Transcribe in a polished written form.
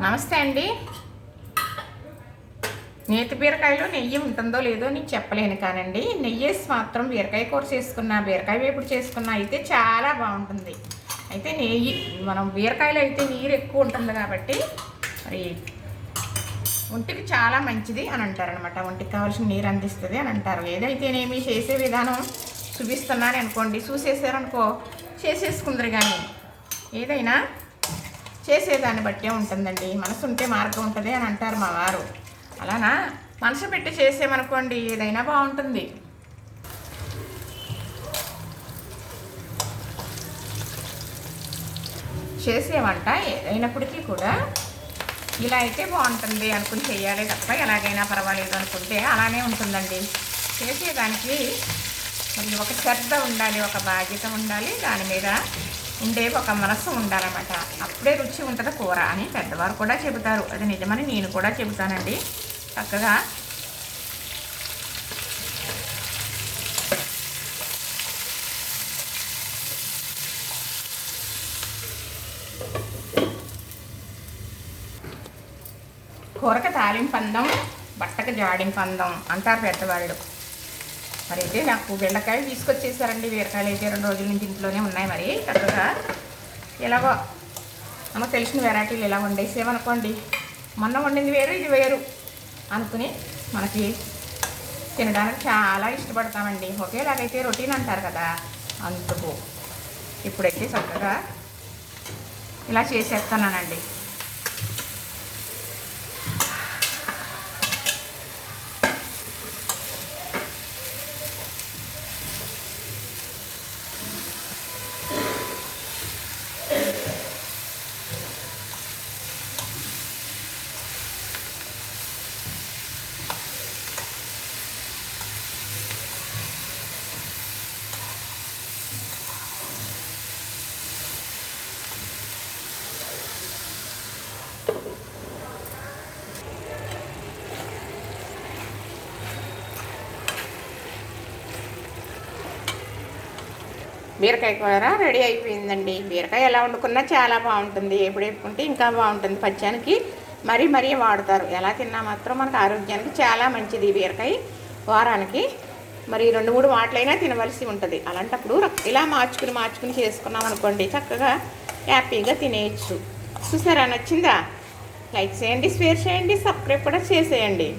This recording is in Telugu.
నమస్తే అండి. నేతి బీరకాయలో నెయ్యి ఉంటుందో లేదో నేను చెప్పలేను కానండి, నెయ్యి వేసి మాత్రం బీరకాయ కూర చేసుకున్నా, బీరకాయ వేపుడు చేసుకున్నా అయితే చాలా బాగుంటుంది. అయితే నెయ్యి మనం బీరకాయలో అయితే నీరు ఎక్కువ ఉంటుంది కాబట్టి మరి ఒంటికి చాలా మంచిది అని అంటారనమాట. ఒంటికి కావాల్సిన నీరు అందిస్తుంది అని అంటారు. ఏదైతేనేమి చేసే విధానం చూపిస్తున్నాను అనుకోండి, చూసేసారనుకో చేసేసుకుందరు. కానీ ఏదైనా చేసేదాన్ని బట్టే ఉంటుందండి. మనసు ఉంటే మార్గం ఉంటుంది అని అంటారు మా వారు. అలానా మనసు పెట్టి చేసేమనుకోండి ఏదైనా బాగుంటుంది. చేసే వంట ఏదైనప్పటికీ కూడా ఇలా అయితే బాగుంటుంది అనుకుని చేయాలి తప్ప ఎలాగైనా పర్వాలేదు అనుకుంటే అలానే ఉంటుందండి. చేసేదానికి మరి ఒక శ్రద్ధ ఉండాలి, ఒక బాధ్యత ఉండాలి, దాని మీద ఉండే ఒక మనస్సు ఉండాలన్నమాట. అప్పుడే రుచి ఉంటుంది కూర అని పెద్దవారు కూడా చెబుతారు. అది నిజమని నేను కూడా చెబుతానండి. చక్కగా కూరకి తాలింపందం, బట్టకు జాడింపందం అంటారు పెద్దవాళ్ళు. మరి అయితే నాకు బెండకాయలు తీసుకొచ్చేసారండి. బీరకాయలు అయితే 2 రోజుల నుంచి ఇంట్లోనే ఉన్నాయి. మరి చక్కగా ఎలాగో మనకు తెలిసిన వెరైటీలు ఇలా వండేసేమనుకోండి, మొన్న వండింది వేరు ఇది వేరు అనుకుని మనకి తినడానికి చాలా ఇష్టపడతామండి. ఒకేలాగైతే రొటీన్ అంటారు కదా, అందుకు ఇప్పుడైతే చక్కగా ఇలా చేసేస్తున్నానండి. బీరకాయ కూర రెడీ అయిపోయిందండి. బీరకాయ ఎలా వండుకున్నా చాలా బాగుంటుంది. ఎప్పుడు వేపుకుంటే ఇంకా బాగుంటుంది. పచ్చానికి మరీ వాడతారు. ఎలా తిన్నా మాత్రం మనకు ఆరోగ్యానికి చాలా మంచిది బీరకాయ. వారానికి మరి 2-3 మాటలైనా తినవలసి ఉంటుంది. అలాంటప్పుడు ఇలా మార్చుకుని చేసుకున్నాం అనుకోండి, చక్కగా హ్యాపీగా తినేయచ్చు. చూసారా? నచ్చిందా? లైక్ చేయండి, షేర్ చేయండి, సబ్స్క్రైబ్ కూడా చేసేయండి.